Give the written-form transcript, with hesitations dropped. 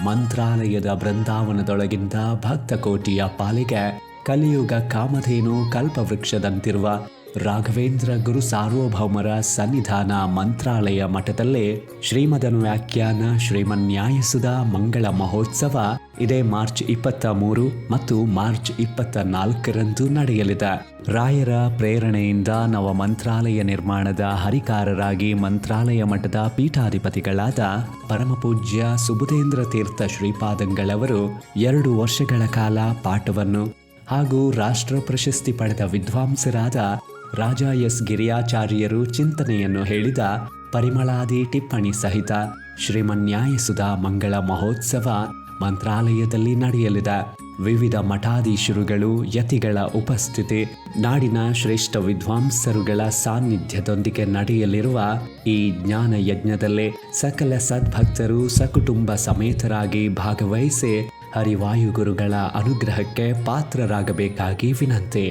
ಮಂತ್ರಾಲಯದ ಬೃಂದಾವನದೊಳಗಿಂದ ಭಕ್ತಕೋಟಿಯ ಪಾಲಿಗೆ ಕಲಿಯುಗ ಕಾಮಧೇನು ಕಲ್ಪವೃಕ್ಷದಂತಿರುವ ರಾಘವೇಂದ್ರ ಗುರು ಸಾರ್ವಭೌಮರ ಸನ್ನಿಧಾನ ಮಂತ್ರಾಲಯ ಮಠದಲ್ಲೇ ಶ್ರೀಮದನುವ್ಯಾಖ್ಯಾನ ಶ್ರೀಮನ್ಯಾಯಸುಧ ಮಂಗಳ ಮಹೋತ್ಸವ ಇದೇ ಮಾರ್ಚ್ 23 ಮತ್ತು ಮಾರ್ಚ್ 24ರಂದು ನಡೆಯಲಿದೆ. ರಾಯರ ಪ್ರೇರಣೆಯಿಂದ ನವ ಮಂತ್ರಾಲಯ ನಿರ್ಮಾಣದ ಹರಿಕಾರರಾಗಿ ಮಂತ್ರಾಲಯ ಮಠದ ಪೀಠಾಧಿಪತಿಗಳಾದ ಪರಮಪೂಜ್ಯ ಸುಬುಧೇಂದ್ರ ತೀರ್ಥ ಶ್ರೀಪಾದಂಗಳವರು 2 ವರ್ಷಗಳ ಕಾಲ ಪಾಠವನ್ನು ಹಾಗೂ ರಾಷ್ಟ್ರ ಪ್ರಶಸ್ತಿ ಪಡೆದ ವಿದ್ವಾಂಸರಾದ ರಾಜ ಎಸ್ ಗಿರಿಯಾಚಾರ್ಯರು ಚಿಂತನೆಯನ್ನು ಹೇಳಿದ ಪರಿಮಳಾದಿ ಟಿಪ್ಪಣಿ ಸಹಿತ ಶ್ರೀಮನ್ಯಾಯಸುಧ ಮಂಗಳ ಮಹೋತ್ಸವ ಮಂತ್ರಾಲಯದಲ್ಲಿ ನಡೆಯಲಿದೆ. ವಿವಿಧ ಮಠಾಧೀಶರುಗಳು, ಯತಿಗಳ ಉಪಸ್ಥಿತಿ, ನಾಡಿನ ಶ್ರೇಷ್ಠ ವಿದ್ವಾಂಸರುಗಳ ಸಾನ್ನಿಧ್ಯದೊಂದಿಗೆ ನಡೆಯಲಿರುವ ಈ ಜ್ಞಾನ ಯಜ್ಞದಲ್ಲೇ ಸಕಲ ಸದ್ಭಕ್ತರು ಸಕುಟುಂಬ ಸಮೇತರಾಗಿ ಭಾಗವಹಿಸಿ ಹರಿವಾಯುಗುರುಗಳ ಅನುಗ್ರಹಕ್ಕೆ ಪಾತ್ರರಾಗಬೇಕಾಗಿ ವಿನಂತಿ.